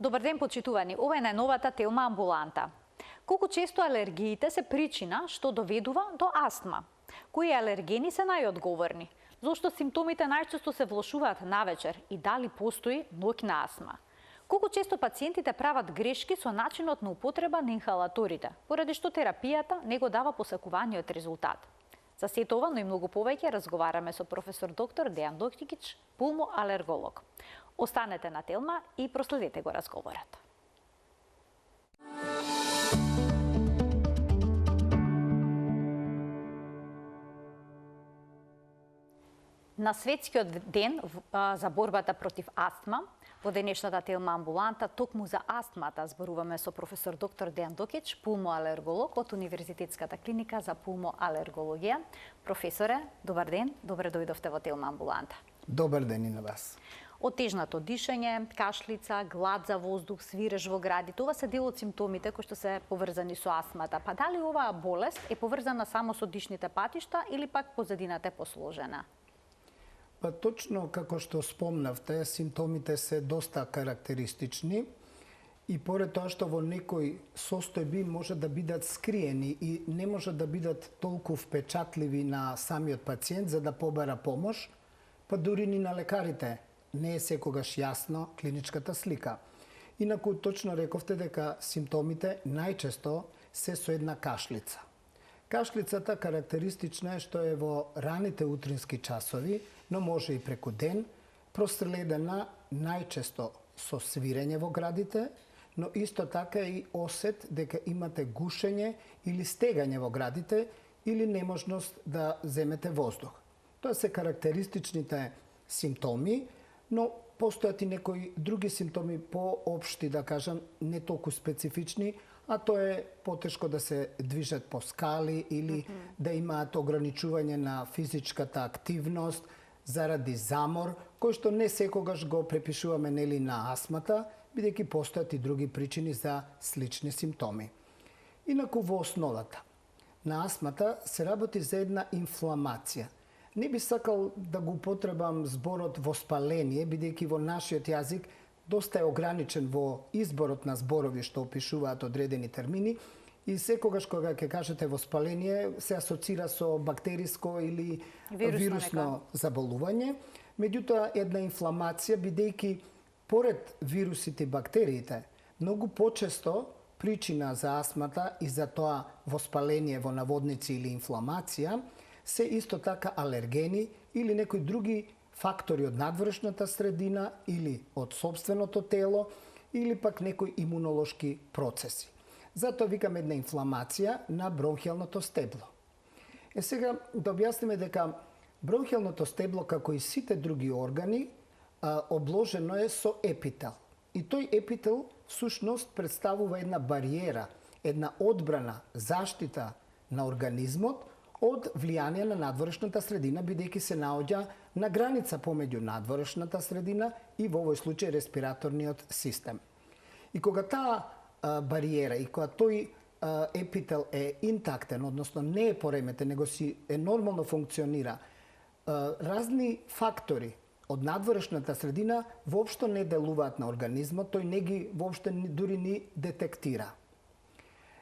Добар ден, почитувани. Ова е најновата телма амбуланта. Колку често алергиите се причина што доведува до астма? Кои алергени се најодговорни? Зошто симптомите најчесто се влошуваат навечер и дали постои ноќна астма? Колку често пациентите прават грешки со начинот на употреба на инхалаторите, поради што терапијата не го дава посакуваниот резултат? За сето ова, но и многу повеќе, разговараме со професор доктор Дејан Доктикич, пулмоалерголог. Останете на телма и проследете го разговорот. На светскиот ден за борбата против астма, во денешната телма амбуланта, токму за астмата зборуваме со професор доктор Дејан Доктикич, пулмоалерголог од Универзитетската клиника за пулмоалергологија. Професоре, добар ден, добре дојдовте во телма амбуланта. Добар ден и на вас. Отежнато дишење, кашлица, глад за воздух, свиреж во градите, ова се дел од симптомите кои што се поврзани со астмата. Па дали оваа болест е поврзана само со дишните патишта или пак позадината е посложена? Па точно како што спомнавте, симптомите се доста карактеристични и поред тоа што во некои состојби може да бидат скриени и не може да бидат толку впечатливи на самиот пациент за да побара помош, па дури ни на лекарите не е секогаш јасно клиничката слика. Инаку точно рековте дека симптомите најчесто се со една кашлица. Кашлицата карактеристична е што е во раните утрински часови, но може и преку ден, проследена најчесто со свирење во градите, но исто така и осет дека имате гушење или стегање во градите или неможност да земете воздух. Тоа се карактеристичните симптоми, но постојат и некои други симптоми поопшти, да кажам, не толку специфични, а тоа е потешко да се движат по скали или да имаат ограничување на физичката активност заради замор, кој што не секогаш го препишуваме нели на астмата, бидејќи постојат и други причини за слични симптоми. Инаку во основата на астмата се работи за една инфламација. Не би сакал да го употребам зборот воспаление, бидејќи во нашиот јазик доста е ограничен во изборот на зборови што опишуваат одредени термини и секогаш кога ќе кажете воспаление се асоцира со бактериско или вирусно заболување. Меѓутоа една инфламација, бидејќи поред вирусите и бактериите, многу почесто причина за астмата и за тоа воспаление во наводници или инфламација се исто така алергени или некои други фактори од надвршната средина или од собственото тело или пак некои имунолошки процеси. Затоа викаме една инфламација на бронхијалното стебло. Сега да објасниме дека бронхијалното стебло, како и сите други органи, обложено е со епител. И тој епител всушност представува една бариера, една одбрана, заштита на организмот од влијание на надворешната средина, бидејќи се наоѓа на граница помеѓу надворешната средина и во овој случај респираторниот систем. И кога таа бариера и кога тој епител е интактен, односно не е пореметен, него си е нормално функционира, разни фактори од надворешната средина воопшто не делуваат на организмот, тој не ги воопшто дури ни детектира.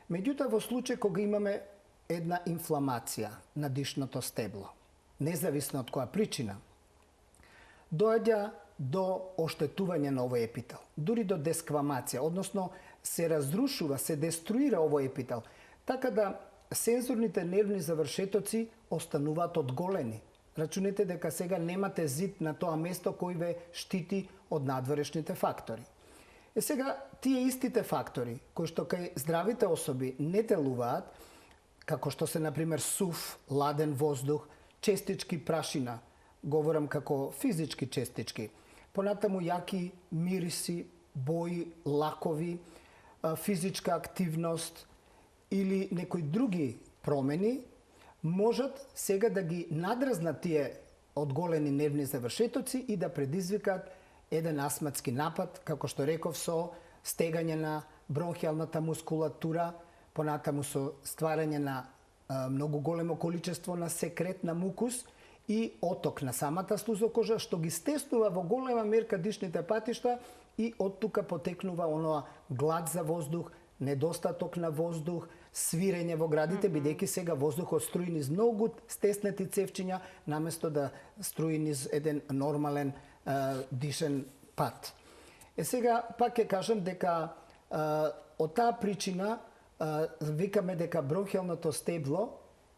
Меѓутоа во случај кога имаме една инфламација на дишното стебло, независно од која причина, доаѓа до оштетување на овој епител, дури до десквамација, односно се разрушува, се деструира овој епител, така да сензорните нервни завршетоци остануваат одголени. Рачунете дека сега немате зид на тоа место кој ве штити од надворешните фактори. Сега, тие истите фактори, кои што кај здравите особи не делуваат, како што се, например, сув, ладен воздух, честички прашина, говорам како физички честички, понатаму јаки мириси, бои, лакови, физичка активност или некои други промени, можат сега да ги надразнат тие одголени нервни завршетоци и да предизвикат еден астматски напад, како што реков, со стегање на бронхијалната мускулатура, понатаму со стварање на многу големо количество на секрет на мукус и оток на самата слузокожа, што ги стеснува во голема мерка дишните патишта и од тука потекнува оноа глад за воздух, недостаток на воздух, свирење во градите, бидејќи сега воздухот струи низ многу стеснети цевчиња, наместо да струи низ еден нормален дишен пат. Сега пак ќе кажам дека од таа причина викаме дека бронхиалното стебло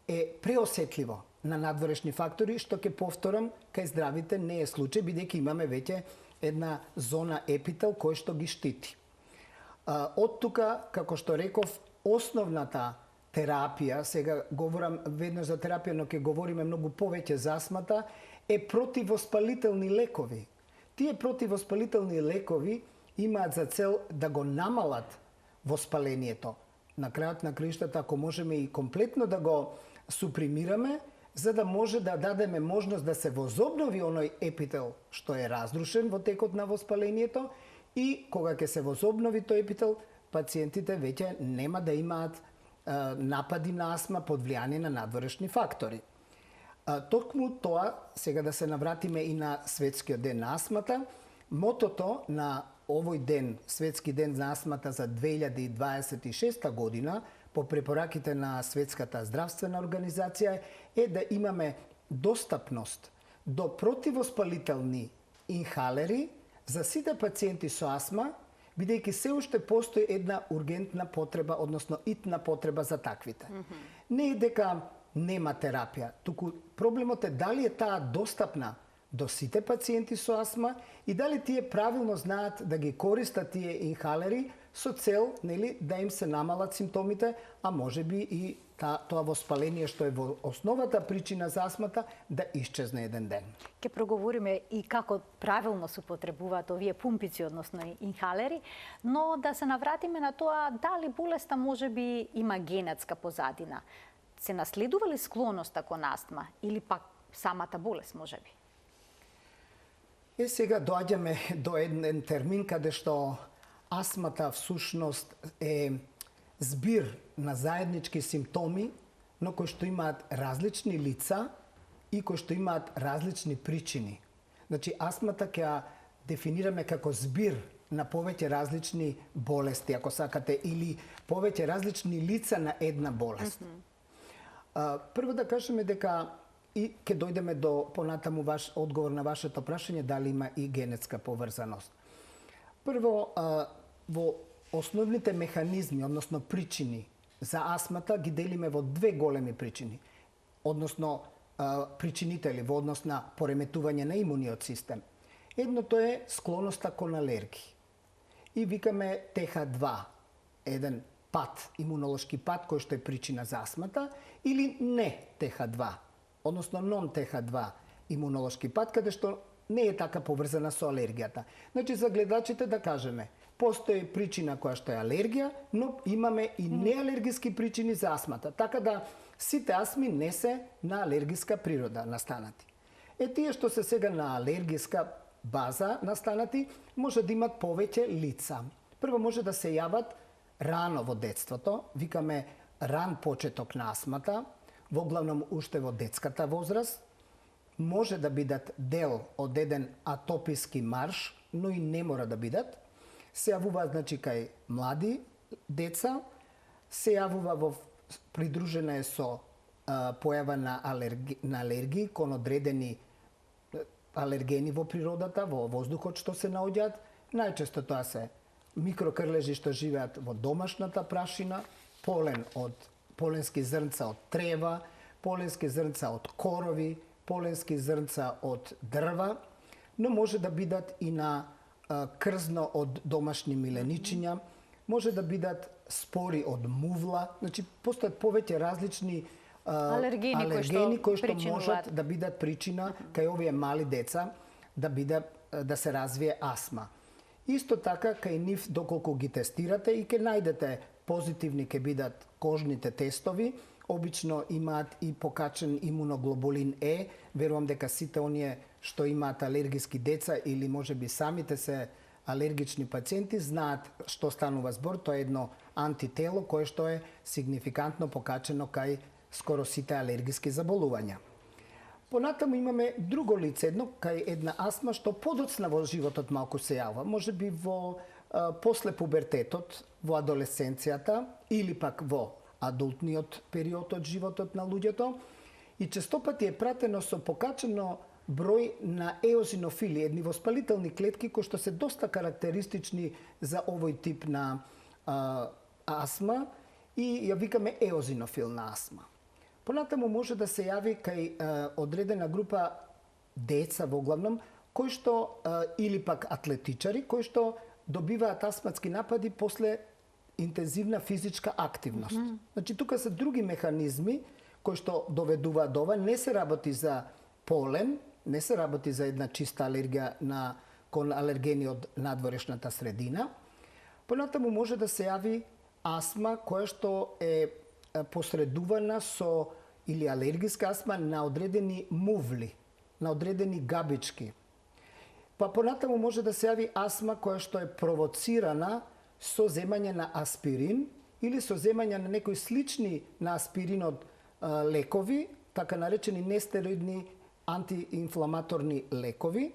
е преосетливо на надворешни фактори, што ќе повторам, кај здравите не е случај, бидејќи имаме веќе една зона епител кој што ги штити. Од тука, како што реков, основната терапија, сега говорам веднаш за терапија, но ќе говориме многу повеќе за астмата, е противоспалителни лекови. Тие противоспалителни лекови имаат за цел да го намалат воспалението. На крајот на краиштата, ако можеме и комплетно да го супримираме, за да може да дадеме можност да се возобнови оној епител што е разрушен во текот на воспалението и кога ќе се возобнови тој епител, пациентите веќе нема да имаат напади на астма под влијание на надворешни фактори. Токму тоа, сега да се навратиме и на Светскиот ден на астмата, мотото на овој ден, Светски ден на астмата за 2026 година, по препораките на Светската здравствена организација, е да имаме достапност до противоспалителни инхалери за сите пациенти со астма, бидејќи се уште постои една ургентна потреба, односно итна потреба за таквите. Не е дека нема терапија, туку проблемот е дали е таа достапна до сите пациенти со астма и дали тие правилно знаат да ги користат тие инхалери со цел, нели, да им се намалат симптомите, а можеби и тоа воспаление што е во основата причина за астмата да исчезне еден ден. Ке проговориме и како правилно се употребуваат овие пумпици, односно инхалери, но да се навратиме на тоа дали болеста можеби има генетска позадина. Се наследува ли склоноста кон астма или пак самата болест можеби? Сега доаѓаме до еден термин каде што астмата всушност е збир на заеднички симптоми, но кои што имаат различни лица и кои што имаат различни причини. Значи, астмата ќе ја дефинираме како збир на повеќе различни болести, ако сакате, или повеќе различни лица на една болест. Прво да кажеме дека и ќе дојдеме до понатаму ваш одговор на вашето прашање дали има и генетска поврзаност. Прво, во основните механизми, односно причини за астмата ги делиме во две големи причини, односно причинители во однос на пореметување на имуниот систем. Едното е склоноста кон алергии. И викаме ТХ2, еден пат, имунолошки пат кој што е причина за астмата, или не ТХ2, односно нон-ТХ2 имунолошки пат, каде што не е така поврзана со алергијата. Значи, за гледачите да кажеме, постои причина која што е алергија, но имаме и неалергиски причини за астмата. Така да сите астми не се на алергиска природа настанати. Тие што се сега на алергиска база настанати, може да имат повеќе лица. Прво може да се јават рано во детството, викаме ран почеток на астмата, во главном уште во детската возраст, може да бидат дел од еден атописки марш, но и не мора да бидат. Се јавува, значи, кај млади деца, се јавува придружена е со појава на алергии кон одредени алергени во природата, во воздухот што се наоѓаат. Најчесто тоа се микрокрлежи што живеат во домашната прашина, полен од поленски зрнца од трева, поленски зрнца од корови, поленски зрнца од дрва, но може да бидат и на крзно од домашни миленичиња, може да бидат спори од мувла, значи постојат повеќе различни алергени кои што можат да бидат причина кај овие мали деца да се развие астма. Исто така кај нив доколку ги тестирате и ќе најдете позитивни ќе бидат кожните тестови, обично имаат и покачен имуноглобулин Е, верувам дека сите оние што имаат алергиски деца или можеби самите се алергични пациенти знаат што станува збор, тоа е едно антитело кое што е сигнификантно покачено кај скоро сите алергиски заболувања. Понатаму имаме друго лице, кај една астма што подоцна во животот малку се јавува. Може би после пубертетот, во адолесценцијата или пак во адултниот период од животот на луѓето. И честопати е пратено со покачено број на еозинофили, едни воспалителни клетки кои што се доста карактеристични за овој тип на астма и ја викаме еозинофилна астма. Понатаму може да се јави кај одредена група деца воглавном, кои што или пак атлетичари, кои што добиваат астматски напади после интензивна физичка активност. Значи, тука се други механизми кои што доведуваат до ова. Не се работи за полен, не се работи за една чиста алергија кон алергени од надворешната средина. Понатаму може да се јави астма која што е посредувана со или алергиска астма на одредени мувли, на одредени габички. Па понатаму може да се јави астма која што е провоцирана со земање на аспирин или со земање на некои слични на аспиринот лекови, така наречени нестероидни антиинфламаторни лекови,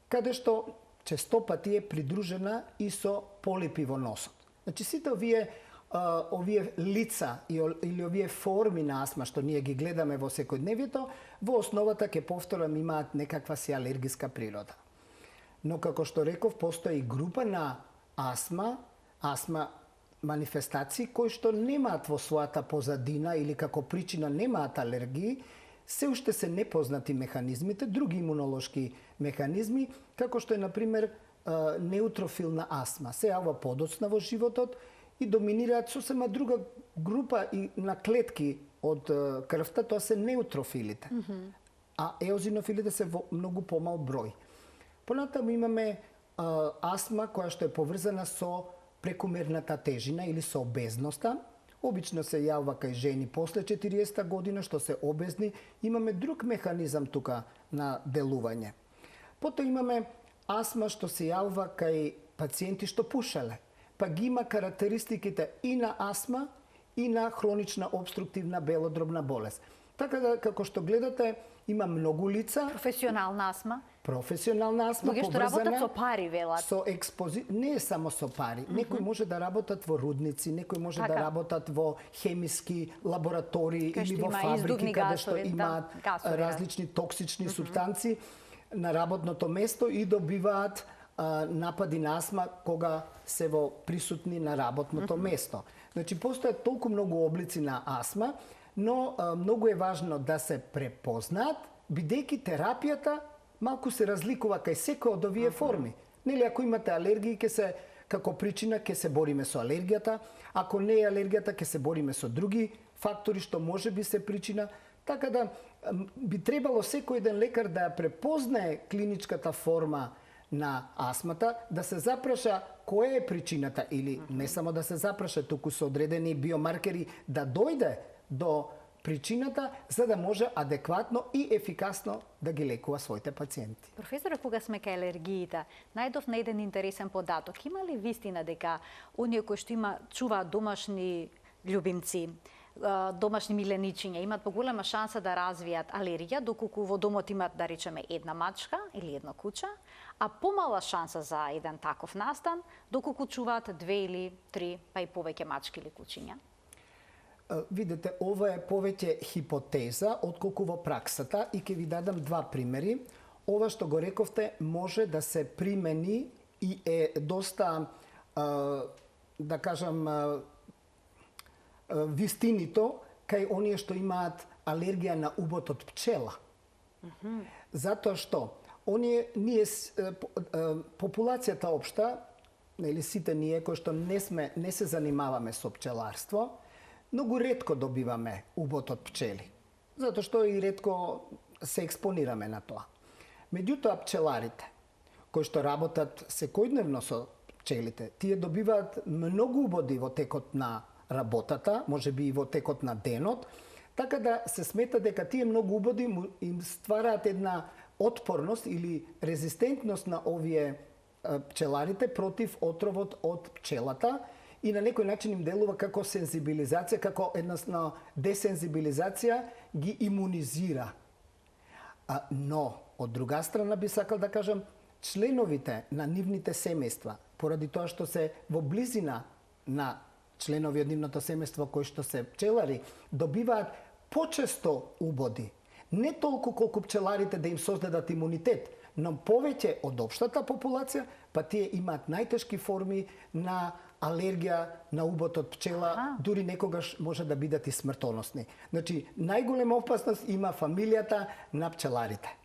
каде што честопати е придружена и со полипи во носот. Значи сите овие лица или овие форми на астма што ние ги гледаме во секојдневието, во основата, ќе повторам, имаат некаква си алергиска природа. Но како што реков, постои и група на астма манифестации кои што немаат во својата позадина или како причина немаат алергии, се уште се непознати механизмите, други имунолошки механизми, како што е, например, неутрофилна астма. Се јавува подоцна во животот и доминираат сосема друга група и на клетки од крвта, тоа се неутрофилите. А еозинофилите се во многу помал број. Понатаму имаме астма која што е поврзана со прекумерната тежина или со обезноста. Обично се јавува кај жени после 40 година што се обезни. Имаме друг механизам тука на делување. Потоа имаме астма што се јавува кај пациенти што пушеле. Па ги има карактеристиките и на астма и на хронична обструктивна белодробна болест. Така да, како што гледате, има многу лица. Професионална астма? Професионална астма луѓе што работат со пари, велат. Не е само со пари. Некои може да работат во рудници, некои може да работат во хемиски лаборатории или во фабрики каде што имаат различни токсични супстанции на работното место и добиваат напади на астма кога се во присутни на работното место. Значи, постојат толку многу облици на астма, но многу е важно да се препознаат, бидејќи терапијата малку се разликува кај секој од овие форми. Нели, ако имате алергии, како причина ќе се бориме со алергијата, ако не е алергијата, ќе се бориме со други фактори што може би се причина. Така да би требало секој еден лекар да ја препознае клиничката форма на астмата, да се запраша која е причината или не само да се запраша, туку со одредени биомаркери да дојде до причината, за да може адекватно и ефикасно да ги лекува своите пациенти. Професоре, кога сме кај алергиите, најдов на еден интересен податок. Има ли вистина дека оние кои што чуваат домашни љубимци, домашни миленичиња, имаат поголема шанса да развијат алергија, доколку во домот имаат, да речеме, една мачка или едно куче, а помала шанса за еден таков настан, доколку чуваат 2 или 3, па и повеќе мачки или кучиња? Видете, ова е повеќе хипотеза отколку во праксата и ќе ви дадам два примери. Ова што го рековте може да се примени и е доста, да кажам, вистинито кај оние што имаат алергија на убот од пчела. Затоа што популацијата општа, или сите ние кои што не се занимаваме со пчеларство, многу ретко добиваме убот од пчели, затоа што и ретко се експонираме на тоа. Меѓутоа, пчеларите, кои што работат секојдневно со пчелите, тие добиваат многу убоди во текот на работата, може би и во текот на денот, така да се смета дека тие многу убоди им ствараат една отпорност или резистентност на овие пчеларите против отровот од пчелата, и на некој начин им делува како сензибилизација, како едноставно десензибилизација ги имунизира. Но, од друга страна би сакал да кажам, членовите на нивните семејства, поради тоа што се во близина на членови од нивното семејство кои што се пчелари, добиваат почесто убоди. Не толку колку пчеларите да им создадат имунитет, но повеќе од општата популација, па тие имаат најтешки форми на алергија на убот од пчела, дури некогаш може да бидат и смртоносни. Значи, најголема опасност има фамилијата на пчеларите.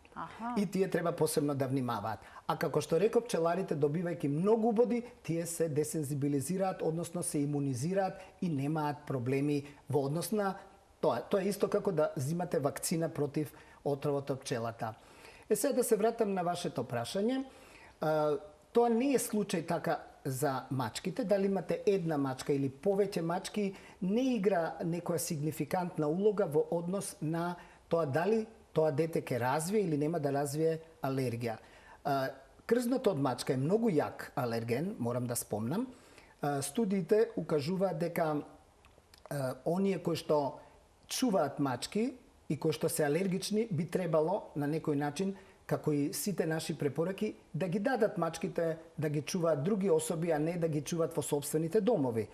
И тие треба посебно да внимаваат. А како што реков, пчеларите добивајќи многу убоди, тие се десензибилизираат, односно се имунизираат и немаат проблеми во однос на тоа. Тоа е исто како да зимате вакцина против отровот од пчелата. Сега да се вратам на вашето прашање. Тоа не е случај така за мачките. Дали имате една мачка или повеќе мачки, не игра некоја сигнификантна улога во однос на тоа дали тоа дете ќе развие или нема да развие алергија. Крзното од мачка е многу јак алерген, морам да спомнам. Студиите укажуваат дека оние кои што чуваат мачки и кои што се алергични би требало на некој начин, како и сите наши препораки, да ги дадат мачките да ги чуваат други особи, а не да ги чуваат во собствените домови.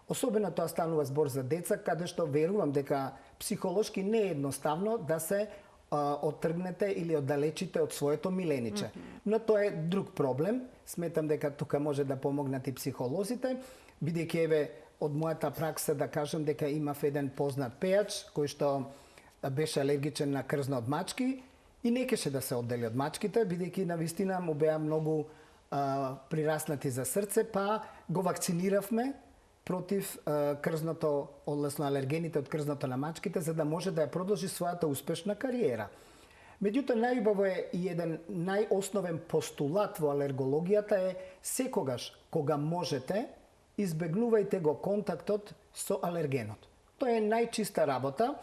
Особено тоа станува збор за деца, каде што верувам дека психолошки не е едноставно да се оттргнете или оддалечите од своето милениче. Но тоа е друг проблем. Сметам дека тука може да помогнат и психолозите, бидејќи еве од мојата пракса да кажам дека имав еден познат пејач кој што беше алергичен на крзно од мачки и не кеше да се оддели од мачките, бидејќи навистина му беа многу прираснати за срце, па го вакциниравме против крзното, односно алергените од крзното на мачките, за да може да ја продолжи својата успешна кариера. Меѓутоа, најубаво е и еден најосновен постулат во алергологијата е секогаш кога можете, избегнувајте го контактот со алергенот. Тоа е најчиста работа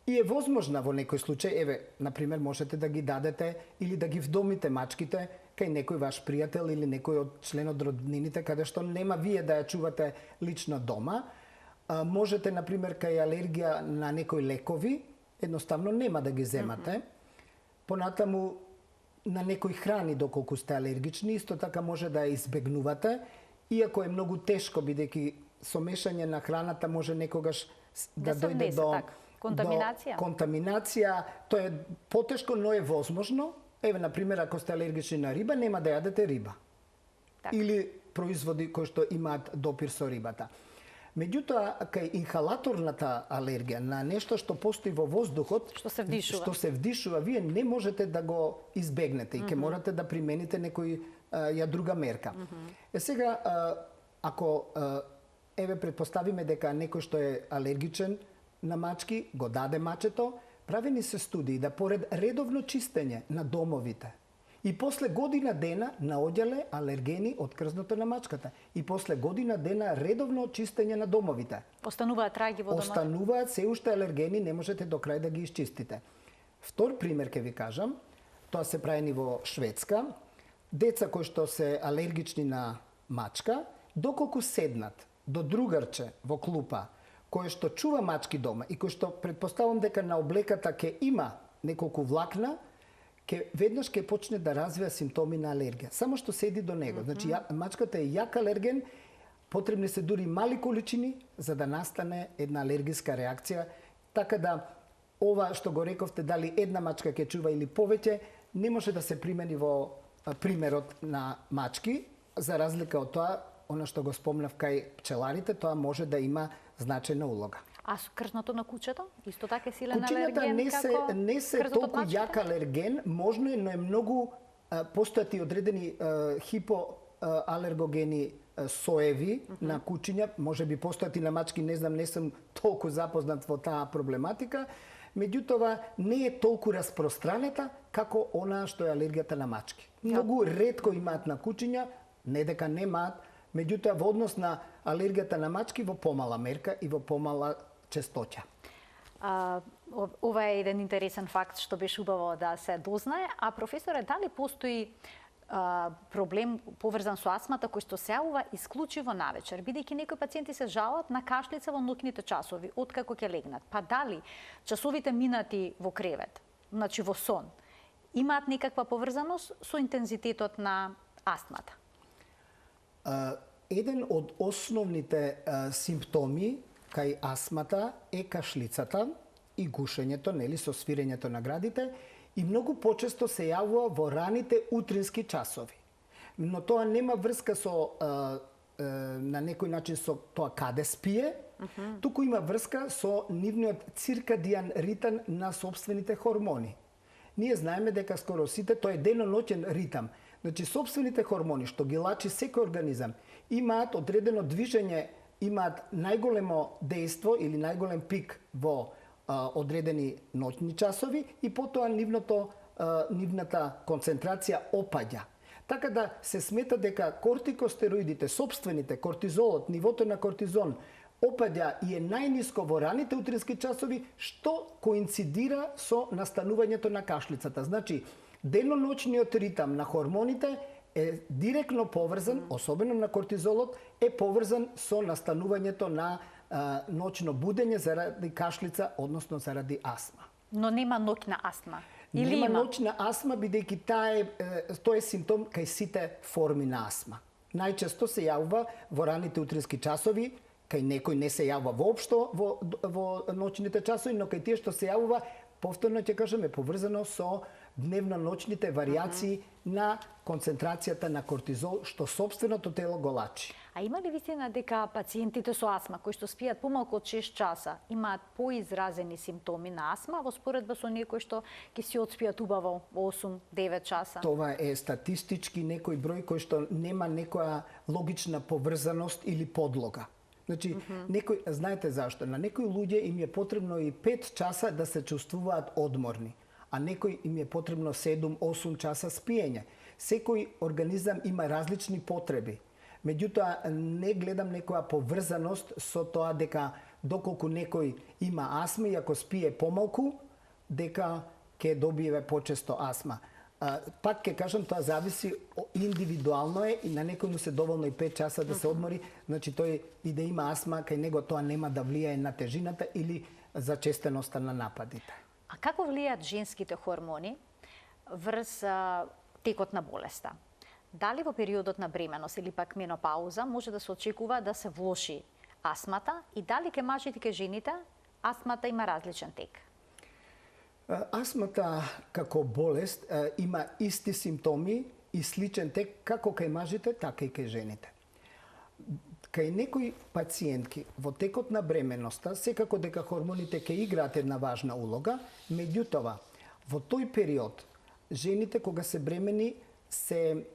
и е возможна во некој случај. Еве, например, можете да ги дадете или да ги вдомите мачките кај некој ваш пријател или некој од член од роднините, каде што нема вие да ја чувате лично дома. Можете, например, кај алергија на некои лекови, едноставно нема да ги земате. Понатаму, на некои храни, доколку сте алергични, исто така може да ја избегнувате, иако е многу тешко, бидејќи со мешање на храната може некогаш да дојде до контаминација. Тоа е потешко, но е возможно. Еве, например, ако сте алергични на риба, нема да јадете риба. Или производи кои што имаат допир со рибата. Меѓутоа, кај инхалаторната алергија на нешто што постои во воздухот, што се вдишува, вие не можете да го избегнете и ќе морате да примените ја друга мерка. Сега, ако еве предпоставиме дека некој што е алергичен на мачки, го даде мачето, правени се студии да поред редовно чистење на домовите и после година дена наоѓале алергени од крзното на мачката. И после година дена редовно чистење на домовите. Остануваат траги во домовите? Остануваат се уште алергени, не можете до крај да ги исчистите. Втор пример ќе ви кажам, тоа се прави во Шведска. Деца кои што се алергични на мачка, доколку седнат до другарче во клупа, кој што чува мачки дома и кој што предпоставам дека на облеката ќе има неколку влакна, веднаш ќе почне да развива симптоми на алергија. Само што седи до него. Значи, мачката е јак алерген, потребни се дури мали количини за да настане една алергиска реакција. Така да, ова што го рековте, дали една мачка ќе чува или повеќе, не може да се примени во примерот на мачки, за разлика од тоа, она што го спомнав кај пчеларите, тоа може да има значајна улога. А со крзното на кучето? Исто така е силен алерген како не се толку јак алерген, можно е, но е многу постојат и одредени хипоалергогени соеви на кучиња, може би постојат и на мачки, не знам, не сум толку запознат во таа проблематика. Меѓутоа, не е толку распространета како она што е алергијата на мачки. Многу ретко имаат на кучиња, не дека немаат, меѓутоа во однос на алергијата на мачки во помала мерка и во помала честоќа. Ова е еден интересен факт што беше убаво да се дознае. А професоре, дали постои проблем поврзан со астмата кој што се јавува исклучиво навечер, бидејќи некои пациенти се жалат на кашлица во ноќните часови откако ќе легнат. Па дали часовите минати во кревет, значи во сон, имаат некаква поврзаност со интензитетот на астмата? Еден од основните симптоми кај астмата е кашлицата и гушењето, нели, со свирењето на градите, и многу почесто се јавува во раните утрински часови. Но тоа нема врска со на некој начин со тоа каде спие, туку има врска со нивниот циркадијан ритам на собствените хормони. Ние знаеме дека скоро сите тоа е деноноќен ритам. Значи, собствените хормони што ги лачи секој организам имаат одредено движење, имаат најголемо дејство или најголем пик во одредени ноќни часови и потоа нивната концентрација опаѓа. Така да се смета дека кортикостероидите, собствените, кортизолот, нивото на кортизон опаѓа и е најниско во раните утрински часови, што коинцидира со настанувањето на кашлицата. Значи, деноноќниот ритам на хормоните е директно поврзан, особено на кортизолот, е поврзан со настанувањето на ноќно будење заради кашлица, односно заради астма. Но нема ноќна астма? Или нема има? ноќна астма, бидејќи тој е симптом кај сите форми на астма. Најчесто се јавува во раните утрински часови, кај некој не се јавува воопшто во ноќните часови, но кај тие што се јавува, повторно ќе кажеме, поврзано со дневно-ноќните варијации на концентрацијата на кортизол, што собственото тело го лачи. А има ли вистина дека пациентите со астма, кои што спијат помалку од 6 часа, имаат поизразени симптоми на астма во споредба со некои што ќе си одспијат убаво 8-9 часа? Това е статистички некој број кој што нема некоја логична поврзаност или подлога. Значи, некој, знаете зашто? На некои луѓе им е потребно и 5 часа да се чувствуваат одморни, а некој им е потребно 7-8 часа спиење. Секој организам има различни потреби. Меѓутоа, не гледам некоја поврзаност со тоа дека доколку некој има астма и ако спие помалку, дека ќе добие почесто астма. Пак ќе кажам, тоа зависи, индивидуално е и на некој му се доволно и 5 часа да се одмори, значи тој и да има астма, кај него тоа нема да влијае на тежината или зачестеноста на нападите. А како влијаат женските хормони врз текот на болеста? Дали во периодот на бременост или пак менопауза може да се очекува да се влоши астмата и дали ке мажите и ке жените астмата има различен тек? Астмата како болест има исти симптоми и сличен тек како кај мажите, така и кај жените. Кај некои пациентки во текот на бременоста, секако дека хормоните ќе играат една важна улога, меѓутоа, во тој период, жените кога се бремени се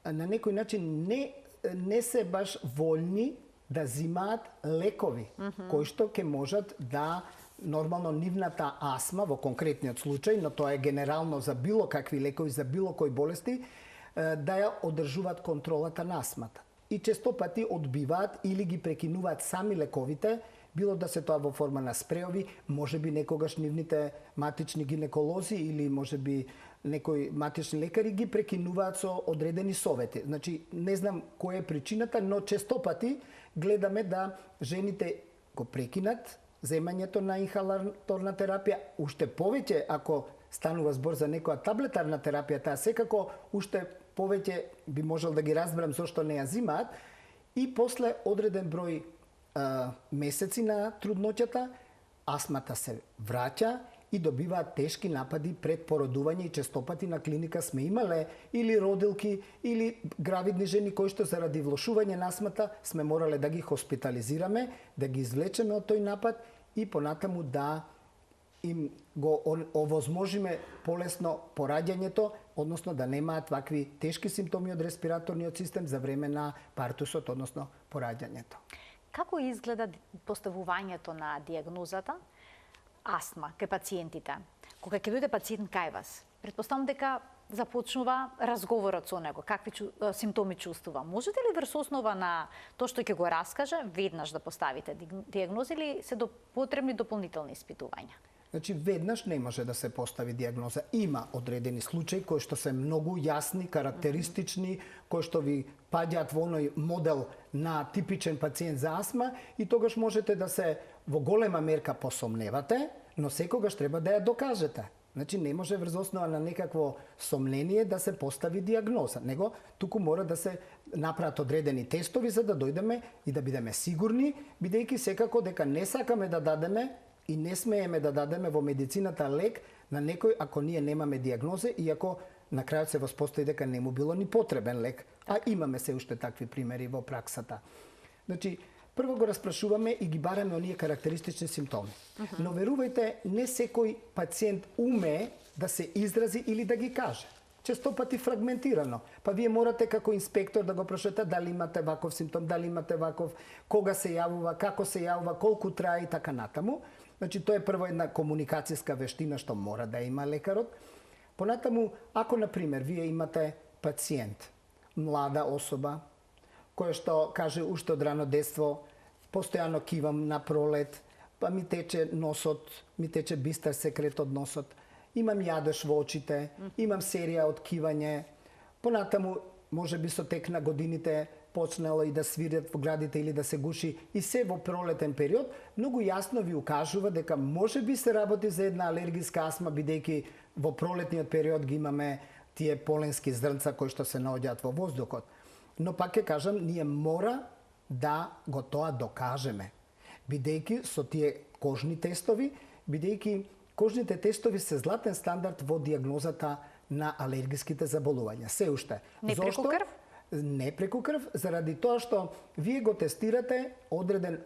на некој начин не се баш вољни да зимаат лекови, кои што ќе можат да нормално нивната астма во конкретниот случај, но тоа е генерално за било какви лекови, за било кои болести, да ја одржуваат контролата на астмата. И често пати одбиваат или ги прекинуваат сами лековите, било да се тоа во форма на спреови, можеби некогаш нивните матични гинеколози или можеби некои матични лекари ги прекинуваат со одредени совети. Значи, не знам која е причината, но често пати гледаме да жените го прекинат земањето на инхалаторна терапија, уште повеќе ако станува збор за некоја таблетарна терапија, таа секако уште повеќе би можел да ги разберам зошто не ја зимаат, и после одреден број месеци на трудноќата, астмата се враќа и добиваат тешки напади пред породување, и честопати на клиника сме имале или родилки или гравидни жени кои што заради влошување на астмата сме морале да ги хоспитализираме, да ги извлечеме од тој напад и понатаму да им го овозможиме полесно пораѓањето, односно да немаат вакви тешки симптоми од респираторниот систем за време на партусот, односно пораѓањето. Како изгледа поставувањето на диагнозата астма кај пациентите? Кога ќе дојде пациент кај вас, претпоставам дека започнува разговорот со него, какви симптоми чувствува. Можете ли врз основа на тоа што ќе го раскаже, веднаш да поставите диагноза или се потребни дополнителни испитувања? Значи, веднаш не може да се постави диагноза. Има одредени случаи кои што се многу јасни, карактеристични, кои што ви паѓаат во оној модел на типичен пациент за астма, и тогаш можете да се во голема мерка посомневате, но секогаш треба да ја докажете. Значи не може врз основа на некакво сомнение да се постави диагноза, него туку мора да се направат одредени тестови за да дојдеме и да бидеме сигурни, бидејќи секако дека не сакаме да дадеме и не смееме да дадеме во медицината лек на некој ако ние немаме диагноза и ако на крајот се воспостави дека не му било ни потребен лек, а имаме се уште такви примери во праксата. Значи, прво го распрашуваме и ги бараме оние карактеристични симптоми. Но верувајте, не секој пациент уме да се изрази или да ги каже. Често пати фрагментирано. Па вие морате како инспектор да го прашате дали имате ваков симптом, дали имате ваков, кога се јавува, како се јавува, колку трае и така натаму. Значи, тоа е прво една комуникацијска вештина што мора да има лекарот. Понатаму, ако, например, вие имате пациент, млада особа, која што каже уште од рано детство, постојано кивам на пролет, па ми тече носот, ми тече бистар секрет од носот, имам јадеж во очите, имам серија од кивање, понатаму, може би со тек на годините почнало и да свират во градите или да се гуши и се во пролетен период, многу јасно ви укажува дека може би се работи за една алергиска астма, бидејќи во пролетниот период ги имаме тие поленски зрнца кои што се наоѓаат во воздухот. Но пак ќе кажам, ние мора да го тоа докажеме, бидејќи со тие кожни тестови, бидејќи кожните тестови се златен стандард во диагнозата на алергиските заболувања. Се уште. Не преку крв? Не преку крв, заради тоа што вие го тестирате одреден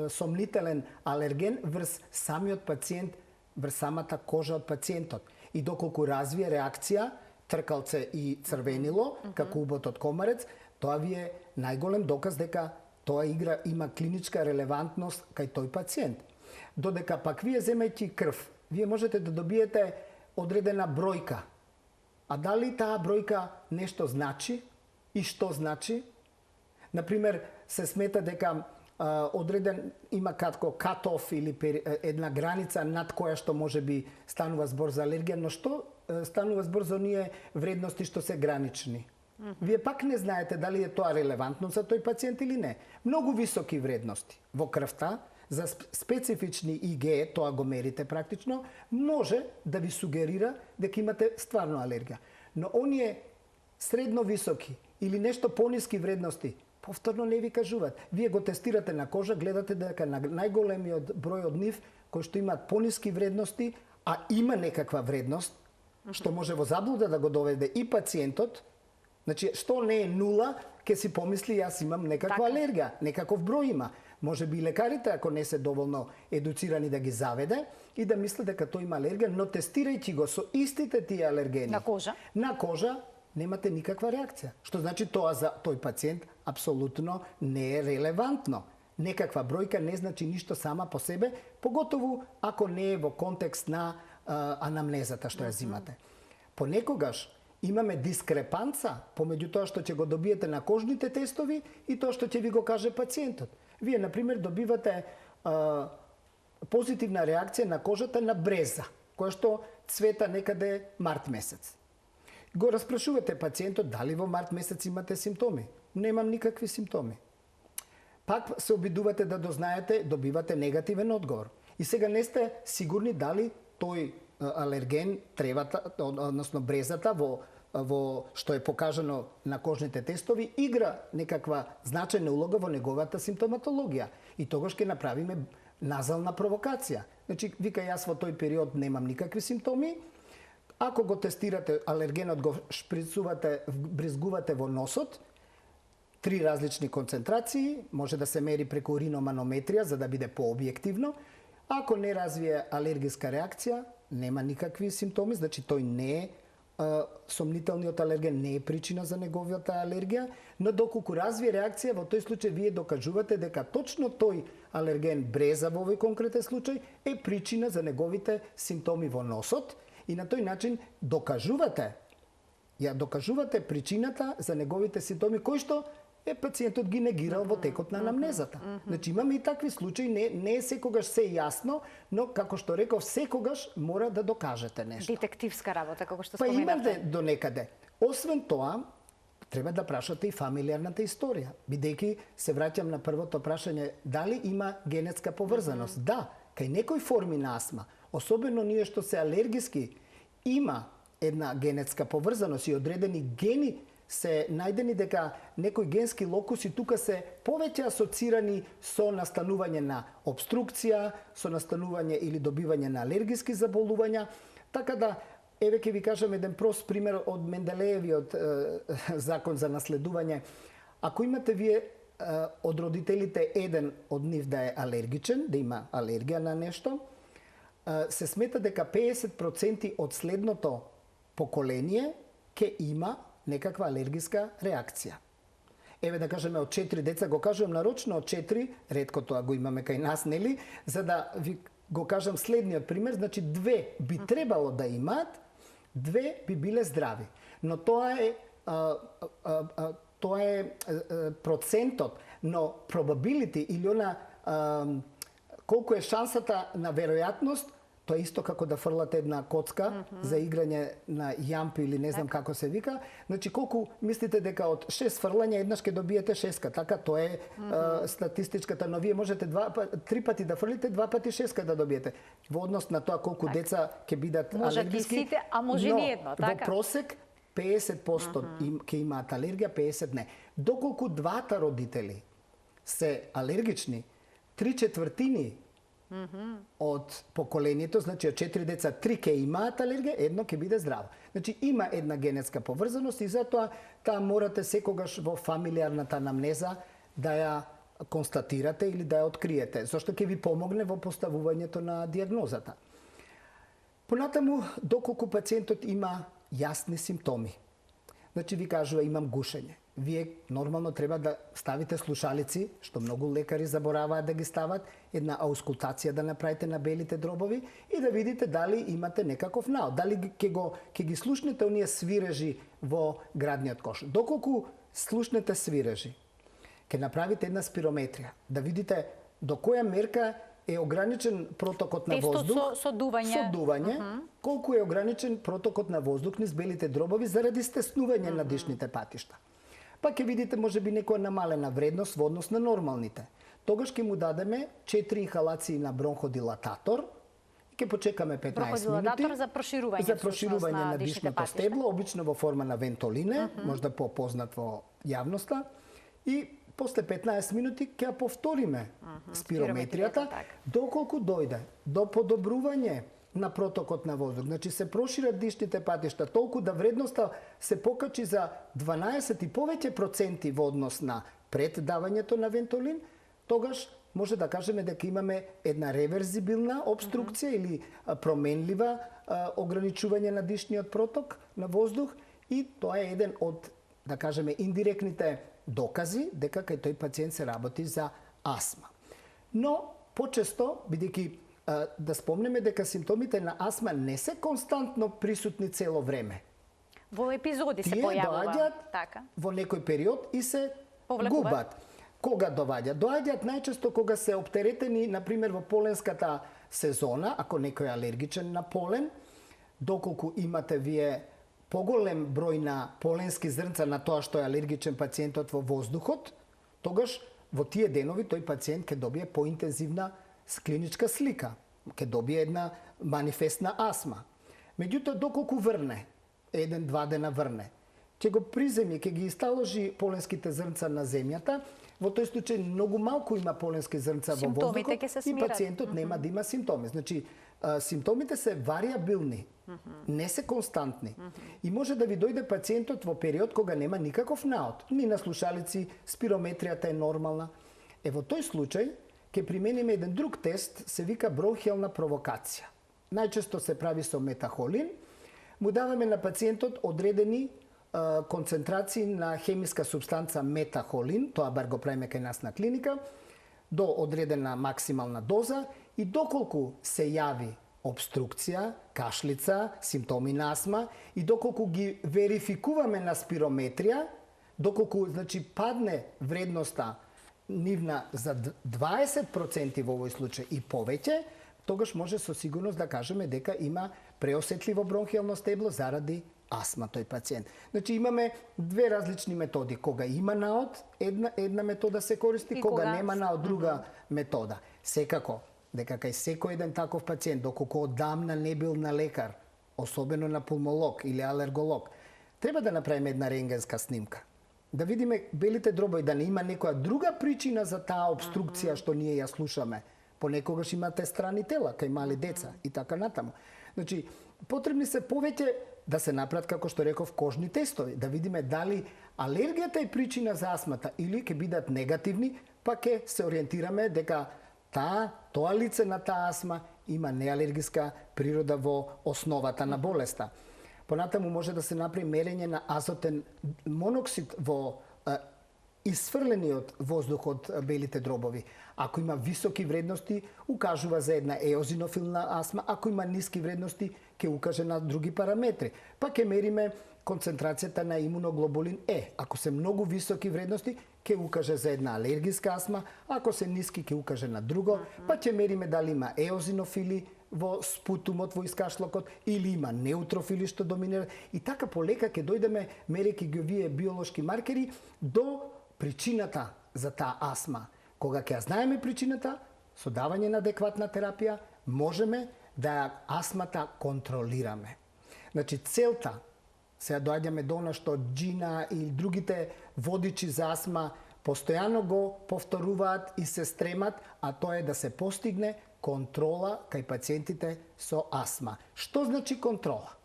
сомнителен алерген врз самиот пациент, врз самата кожа од пациентот. И доколку развие реакција, тркалце и црвенило, како убот од комарец, тоа ви е најголем доказ дека тоа има клиничка релевантност кај тој пациент. Додека пак вие земајќи крв, вие можете да добиете одредена бројка. А дали таа бројка нешто значи и што значи? Например, се смета дека одреден има кат-оф или една граница над која што може би станува збор за алергија, но што станува збор за оние вредности што се гранични? Вие пак не знаете дали е тоа релевантно за тој пациент или не. Многу високи вредности во крвта, за специфични ИГ, тоа го мерите практично, може да ви сугерира дека имате стварно алергија. Но оние средно високи или нешто пониски вредности, повторно не ви кажуваат. Вие го тестирате на кожа, гледате дека на најголемиот број од нив, кои што имаат пониски вредности, а има некаква вредност, што може во заблуда да го доведе и пациентот, значи, што не е нула, ќе си помисли, јас имам некаква алергија, некаков број има. Може би и лекарите, ако не се доволно едуцирани да ги заведе и да мислат дека тој има алергија, но тестирајќи го со истите тие алергени на кожа, немате никаква реакција. Што значи тоа за тој пациент апсолутно не е релевантно. Некаква бројка не значи ништо сама по себе, поготово ако не е во контекст на анамнезата што ја зимате. Понекогаш имаме дискрепанца помеѓу тоа што ќе го добиете на кожните тестови и тоа што ќе ви го каже пациентот. Вие, например, добивате позитивна реакција на кожата на бреза, која што цвета некаде март месец. Го распрашувате пациентот дали во март месец имате симптоми. Немам никакви симптоми. Пак се обидувате да дознаете, добивате негативен одговор. И сега не сте сигурни дали тој алерген, тревата, односно брезата во што е покажано на кожните тестови, игра некаква значајна улога во неговата симптоматологија. И тогаш ќе направиме назална провокација. Значи, вика, јас во тој период немам никакви симптоми. Ако го тестирате, алергенот го шприцувате, бризгувате во носот, 3 различни концентрации, може да се мери преку уриноманометрија за да биде пообјективно. Ако не развие алергиска реакција, нема никакви симптоми, значи тој не е сомнителниот алерген, не е причина за неговата алергија, но доколку развие реакција, во тој случај вие докажувате дека точно тој алерген бреза во овој конкретен случај е причина за неговите симптоми во носот и на тој начин докажувате причината за неговите симптоми кои што пациентот ги негирал во текот на анамнезата. Значи имаме и такви случаи, не е секогаш се јасно, но како што реков, секогаш мора да докажете нешто. Детективска работа, како што споменавте. Па споменавте. Имате до некаде. Освен тоа, треба да прашате и фамилиарната историја, бидејќи се враќам на првото прашање, дали има генетска поврзаност? Да, кај некои форми на астма, особено ние што се алергиски, има една генетска поврзаност и одредени гени се најдени дека некои генски локуси тука се повеќе асоцирани со настанување на обструкција, со настанување или добивање на алергиски заболувања. Така да, еве ќе ви кажам еден прост пример од Менделеевиот закон за наследување. Ако имате вие од родителите еден од нив да е алергичен, да има алергија на нешто, се смета дека 50% од следното поколение ќе има некаква алергиска реакција. Еве да кажеме од 4 деца, го кажувам нарочно од 4, ретко тоа го имаме кај нас, нели, за да ви го кажам следниот пример, значи 2 би требало да имаат, 2 би биле здрави. Но тоа е процентот, но probability или она колку е шансата на веројатност, тоа е исто како да фрлате една коцка за играње на јампи или не знам како се вика. Значи колку мислите дека од 6 фрлања еднаш ќе добиете 6, така тоа е статистичката, но вие можете 3 пати да фрлите, 2 пати 6 да добиете. Во однос на тоа колку деца ќе бидат алергиски. Може сите, а може и едно, така? Во просек 50% ќе имаат алергија, 50 не. Доколку двата родители се алергични, 3/4 од поколението, значи од 4 деца 3 ќе имаат алергија, едно ќе биде здраво. Значи има една генетска поврзаност и затоа таа морате секогаш во фамилиарната анамнеза да ја констатирате или да ја откриете, зашто ќе ви помогне во поставувањето на дијагнозата. Понатаму, доколку пациентот има јасни симптоми, значи ви кажува имам гушење, вие нормално треба да ставите слушалици, што многу лекари забораваат да ги стават, една аускултација да направите на белите дробови и да видите дали имате некаков наод, дали ќе ги слушнете оние свирежи во градниот кош. Доколку слушнете свирежи, ќе направите една спирометрија, да видите до која мерка е ограничен протокот на воздух со дување, колку е ограничен протокот на воздух низ белите дробови заради стеснување на дишните патишта. Па ќе видите можеби некоја намалена вредност во однос на нормалните. Тогаш ќе му дадеме 4 инхалации на бронходилататор и ќе почекаме 15 минути. Бронходилататор за проширување на дишното стебло, обично во форма на вентолине, можда попознат во јавноста, и после 15 минути ќе ја повториме спирометријата, доколку дојде до подобрување на протокот на воздух. Значи се прошират дишните патишта толку да вредноста се покачи за 12 и повеќе проценти во однос на пред давањето на вентолин, тогаш може да кажеме дека имаме една реверзибилна обструкција или променлива ограничување на дишниот проток на воздух и тоа е еден од, да кажеме, индиректните докази дека кај тој пациент се работи за астма. Но почесто, бидејќи да спомнеме дека симптомите на астма не се константно присутни цело време. Во епизоди се појавува. Тие доаѓаат во некој период и се губат. Кога доаѓаат? Доаѓаат најчесто кога се оптеретени, например, во поленската сезона, ако некој е алергичен на полен, доколку имате вие поголем број на поленски зрнца на тоа што е алергичен пациентот во воздухот, тогаш во тие денови тој пациент ќе добие поинтензивна клиничка слика, ќе добие една манифестна астма. Меѓутоа, доколку врне, 1-2 дена врне, ќе го приземи, ќе ги исталожи поленските зрнца на земјата, во тој случај многу малку има поленски зрнца во воздухот и пациентот нема да има симптоми. Значи, симптомите се вариабилни, не се константни. И може да ви дојде пациентот во период кога нема никаков наод, ни на слушалици, спирометријата е нормална. Во тој случај ќе примениме еден друг тест, се вика бронхијална провокација. Најчесто се прави со метахолин. Му даваме на пациентот одредени концентрации на хемиска субстанца метахолин, тоа бар го правиме кај нас на клиника, до одредена максимална доза и доколку се јави обструкција, кашлица, симптоми на астма и доколку ги верификуваме на спирометрија, доколку значи падне вредноста нивна за 20% во овој случај и повеќе, тогаш може со сигурност да кажеме дека има преосетливо бронхијално стебло заради астма тој пациент. Значи имаме две различни методи. Кога има наод, една метода се користи, кога нема наод, друга метода. Секако, дека кај секој еден таков пациент, доколку одамна не бил на лекар, особено на пулмолог или алерголог, треба да направиме една рентгенска снимка. Да видиме белите дробови, да не има некоја друга причина за таа обструкција што ние ја слушаме. Понекогаш имате страни тела кај мали деца и така натаму. Значи, потребни се повеќе да се направат, како што реков, кожни тестови, да видиме дали алергијата е причина за астмата или ќе бидат негативни, па ќе се ориентираме дека тоа лице на таа астма има неалергиска природа во основата на болеста. Понатаму може да се направи мерење на азотен моноксид во исфрлениот воздух од белите дробови. Ако има високи вредности, укажува за една еозинофилна астма, ако има ниски вредности, ќе укаже на други параметри. Па ќе мериме концентрацијата на имуноглобулин Е. Ако се многу високи вредности, ќе укаже за една алергиска астма, ако се ниски, ќе укаже на друго, па ќе мериме дали има еозинофили во спутумот, во искашлокот, или има неутрофили што доминира. И така полека ќе дојдеме, мерејќи ги овие биолошки маркери, до причината за таа астма. Кога ќе ја знаеме причината, со давање на адекватна терапија, можеме да астмата контролираме. Значи, целта, сега доаѓаме до она што Джина и другите водичи за астма постојано го повторуваат и се стремат, а тоа е да се постигне контрола кај пациентите со астма. Што значи контрола?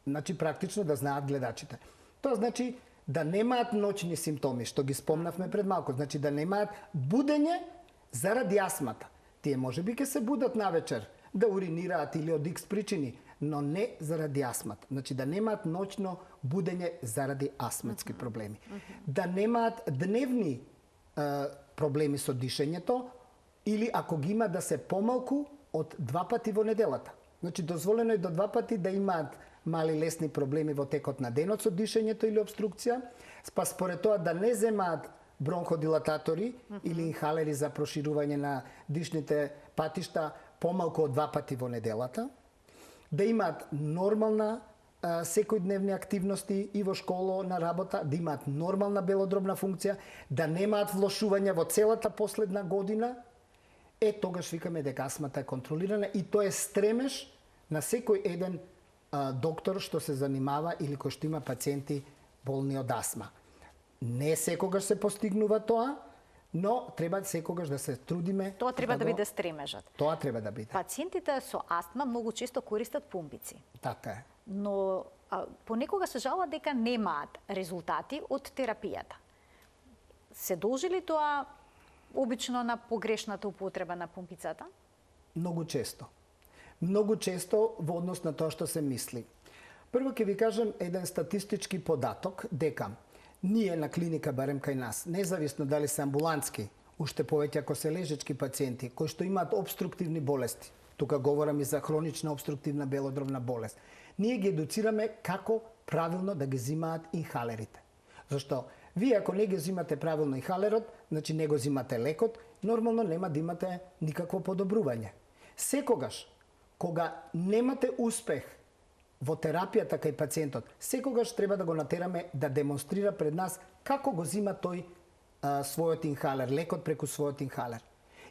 Значи, практично да знаат гледачите. Тоа значи да немаат ноќни симптоми, што ги спомнавме пред малку. Значи да немаат будење заради астмата. Тие можеби ќе се будат навечер, да уринираат или од X причини, но не заради астмата. Значи да немаат ноќно будење заради астматски проблеми. Да немаат дневни проблеми со дишењето, или ако ги има да се помалку од 2 пати во неделата. Значи дозволено е до 2 пати да имаат мали лесни проблеми во текот на денот со дишењето или обструкција, па според тоа да не земаат бронходилататори или инхалери за проширување на дишните патишта помалку од 2 пати во неделата, да имаат нормална секојдневни активности и во школа, на работа, да имаат нормална белодробна функција, да немаат влошување во целата последна година, тогаш викаме дека астмата е контролирана и тоа е стремеж на секој еден доктор што се занимава или кој што има пациенти болни од астма. Не секогаш се постигнува тоа, но треба секогаш да се трудиме. Тоа треба да биде стремежот. Тоа треба да биде. Пациентите со астма многу често користат пумпици. Така е. Но понекога се жалат дека немаат резултати од терапијата. Се должи ли тоа обично на погрешната употреба на пумпицата? Многу често. Многу често во однос на тоа што се мисли. Прво ќе ви кажам еден статистички податок дека ние на клиника, барем кај нас, независно дали се амбулантски, уште повеќе ако се лежечки пациенти кои што имаат обструктивни болести, тука говорам и за хронична обструктивна белодробна болест, ние ги едуцираме како правилно да ги зимаат инхалерите. Зашто вие ако не ги зимате правилно инхалерот, значи не го зимате лекот, нормално нема да имате никакво подобрување. Секогаш кога немате успех во терапијата кај пациентот, секогаш треба да го натераме да демонстрира пред нас како го зима тој својот инхалер, лекот преку својот инхалер.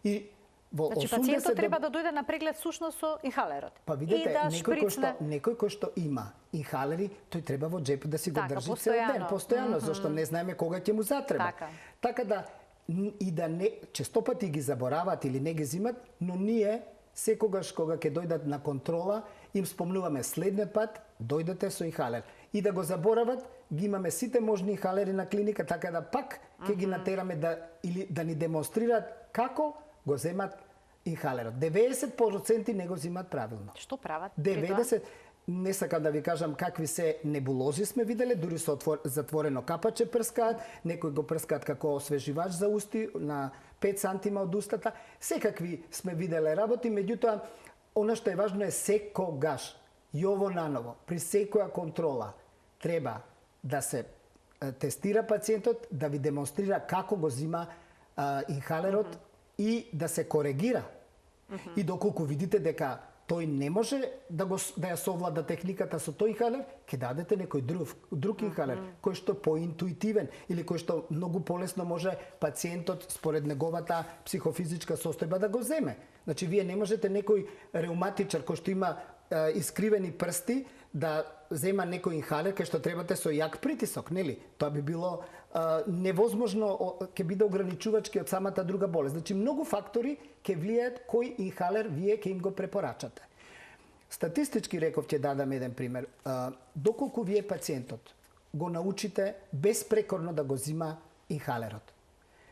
И во значи пациентот треба да дојде на преглед сушно со инхалерот. Па видите, да некој кој што има инхалери, тој треба во џепот да си го држи цел ден, постојано, зашто не знаеме кога ќе му затреба. Така да и да не честопати ги заборават или не ги зимат, но ние секогаш кога ќе дојдат на контрола, им спомнуваме следниот пат, дојдете со инхалер. И да го заборават, ги имаме сите можни инхалери на клиника, така да пак ќе ги натераме или да ни демонстрираат како го земат инхалерот. 90% не го земат правилно. Што прават? 90%. Не сакам да ви кажам какви се небулози сме виделе, дури со затворено капаче прскаат, некои го прскаат како освеживач за усти на 5 сантима од устата. Секакви сме виделе работи, меѓутоа, она што е важно е секогаш, и ово наново, при секоја контрола, треба да се тестира пациентот, да ви демонстрира како го зима инхалерот и да се коригира. И доколку видите дека тој не може да ја совлада техниката со тој инхалер, ќе дадете некој друг инхалер, кој што поинтуитивен или кој што многу полесно може пациентот според неговата психофизичка состојба да го земе. Значи, вие не можете некој реуматичар кој што има искривени прсти да зема некој инхалер кај што требате со јак притисок, нели? Тоа би било невозможно, ќе биде ограничувачки од самата друга болест. Значи, многу фактори ќе влијаат кој инхалер вие ќе им го препорачате. Статистички реков, ќе дадам еден пример. Доколку вие пациентот го научите безпрекорно да го зима инхалерот,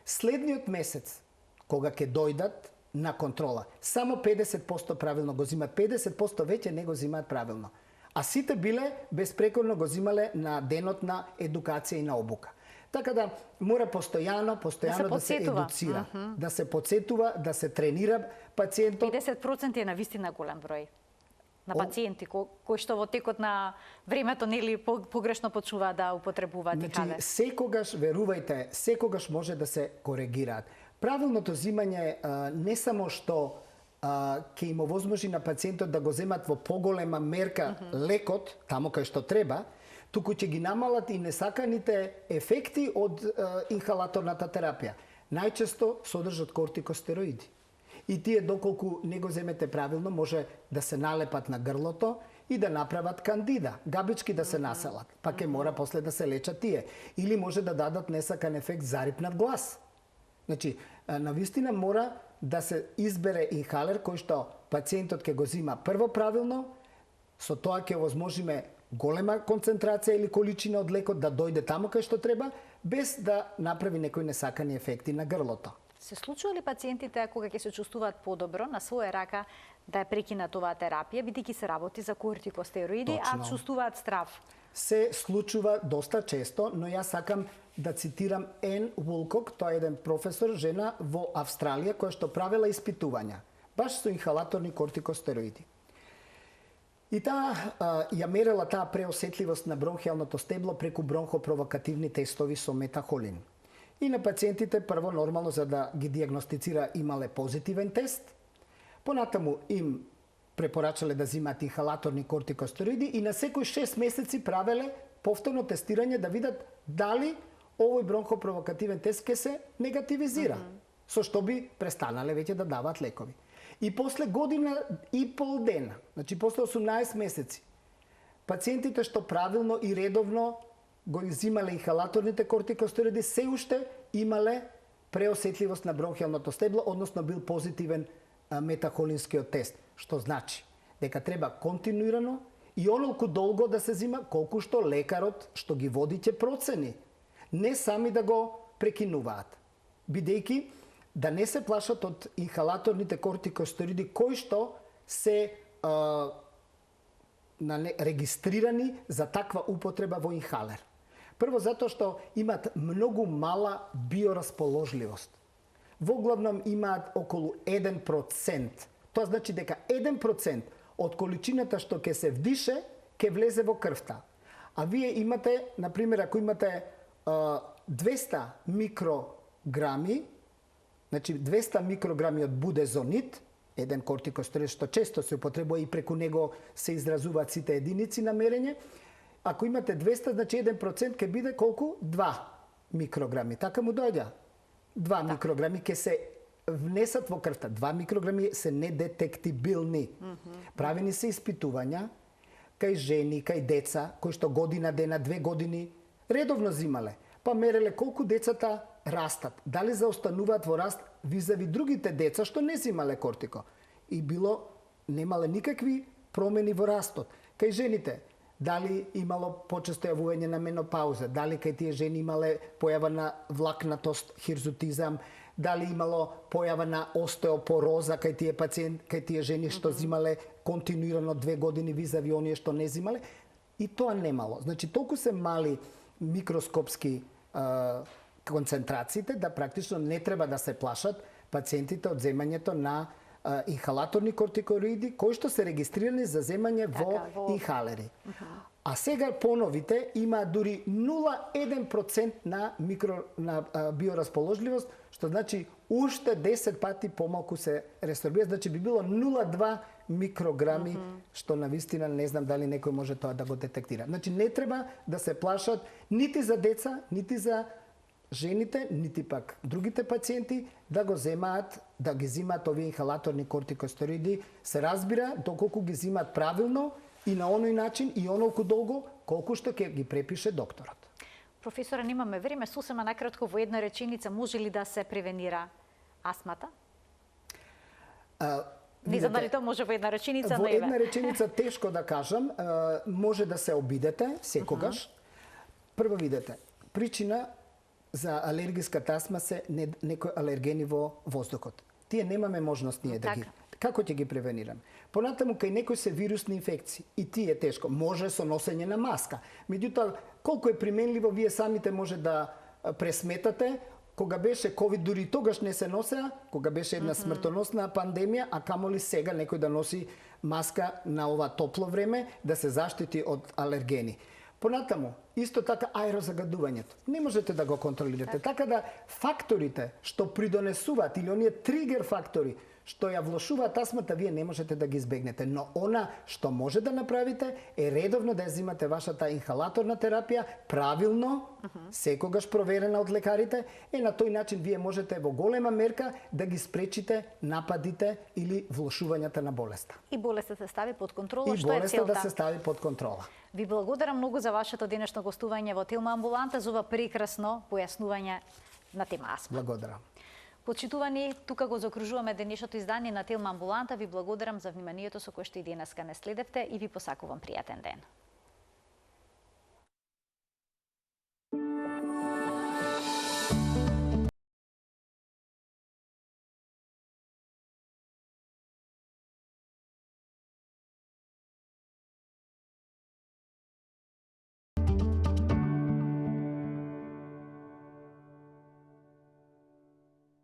следниот месец, кога ќе дојдат на контрола, само 50% правилно го зимат, 50% веќе не го зимаат правилно. А сите биле безпрекорно го зимале на денот на едукација и на обука. Така да мора постојано да се едуцира, да се подсетува, да се тренира пациентот. 50% е навистина голем број на пациенти кои што во текот на времето нели погрешно почнуваат да употребуваат инхалер. Значи, секогаш, верувајте, секогаш може да се коригираат. Правилното зимање не само што ќе им овозможи на пациентот да го земат во поголема мерка лекот, тамо кај што треба, туку ќе ги намалат и несаканите ефекти од инхалаторната терапија. Најчесто содржат кортикостероиди. И тие, доколку не го земете правилно, може да се налепат на грлото и да направат кандида, габички да се населат, па ќе мора после да се лечат тие. Или може да дадат несакан ефект зарипнат глас. Значи, навистина мора да се избере инхалер кој што пациентот ќе го зима прво правилно, со тоа ќе овозможиме голема концентрација или количина од лекот да дојде таму кај што треба, без да направи некои несакани ефекти на грлото. Се случува ли пациентите кога ќе се чувствуваат подобро на своја рака да ја прекинат оваа терапија, бидејќи се работи за кортикостероиди, а чувствуваат страв? Се случува доста често, но јас сакам да цитирам Ен Вулкок, тоа е еден професор, жена во Австралија, која што правила испитувања, баш со инхалаторни кортикостероиди. И таа ја мерела таа преосетливост на бронхијалното стебло преку бронхопровокативни тестови со метахолин. И на пациентите прво нормално за да ги диагностицира имале позитивен тест, понатаму им препорачале да зимаат инхалаторни кортикостероиди и на секој 6 месеци правеле повторно тестирање да видат дали овој бронхопровокативен тест ќе се негативизира, со што би престанале веќе да даваат лекови. И после година и пол дена, значи после 18 месеци, пациентите што правилно и редовно го изимале инхалаторните кортикостероиди се уште имале преосетливост на бронхијалното стебло, односно бил позитивен метахолинскиот тест, што значи дека треба континуирано и онолку долго да се зима колку што лекарот што ги води ќе процени, не сами да го прекинуваат, бидејќи да не се плашат од инхалаторните кортикостероиди кои што се регистрирани за таква употреба во инхалер. Прво затоа што имаат многу мала биорасположливост. Воглавном имаат околу 1%. Тоа значи дека 1% од количината што ќе се вдише, ќе влезе во крвта. А вие имате, например, ако имате 200 микрограми, значи 200 микрограми од будезонид, еден кортикостероид што често се употребува и преку него се изразуваат сите единици на мерење, ако имате 200, значи 1% ќе биде колку? 2 микрограми. Така му доаѓа. 2 микрограми ќе се внесат во крвта. 2 микрограми се недетектибилни. Правени се испитувања кај жени, кај деца, кои што година дена, 2 години редовно зимале. Па мереле колку децата растат. Дали заостануваат во раст визави другите деца што не зимале кортико. И немале никакви промени во растот. Кај жените, дали имало почесто јавување на менопауза, дали кај тие жени имале појава на влакнатост, хирзутизам, дали имало појава на остеопороза кај тие жени што зимале континуирано 2 години визави оние што не зимале, и тоа немало. Значи толку се мали микроскопски концентрациите да практично не треба да се плашат пациентите од земањето на инхалаторни кортикоиди кои што се регистрирани за земање во инхалери. А сега поновите имаат дури 0,1% на биорасположливост, што значи уште 10 пати помалку се ресорбира, значи би било 0,2 микрограми, што навистина не знам дали некој може тоа да го детектира. Значи не треба да се плашат нити за деца, нити за жените, нити пак другите пациенти да го земаат, да ги земаат овие инхалаторни кортикостероиди. Се разбира доколку ги земаат правилно и на оној начин и онолку долго колку што ќе ги препише докторот. Професоре, немаме време, сосема накратко во една реченица, може ли да се превенира астмата? Не знам дали тоа може во една реченица, но во една реченица тешко да кажам, може да се обидете секогаш. Прво видете, причина за алергиската астма се некои алергени во воздухот. Тие немаме можност ние да ги... Како ќе ги превенираме? Понатаму кај некои се вирусни инфекции и тие е тешко. Може со носење на маска. Меѓутоа, колку е применливо, вие самите може да пресметате. Кога беше ковид, дури тогаш не се носеа, кога беше една смртоносна пандемија, а камоли сега некој да носи маска на ова топло време, да се заштити од алергени. Понатаму, исто така аерозагадувањето. Не можете да го контролирате. Така да факторите што придонесуваат или оние тригер фактори што ја влошуваат астмата, вие не можете да ги избегнете. Но она што може да направите е редовно да ја земате вашата инхалаторна терапија, правилно, секогаш проверена од лекарите, на тој начин вие можете во голема мерка да ги спречите нападите или влошувањата на болеста. И болеста се стави под контрола, и што е целта? И болеста да се стави под контрола. Ви благодарам многу за вашето денешно гостување во Телма амбуланта, за ова прекрасно појаснување на тема астма. Благодарам. Почитувани, тука го закружуваме денешното издание на Телма амбуланта. Ви благодарам за вниманието со кое што и денеска не следевте и ви посакувам пријатен ден.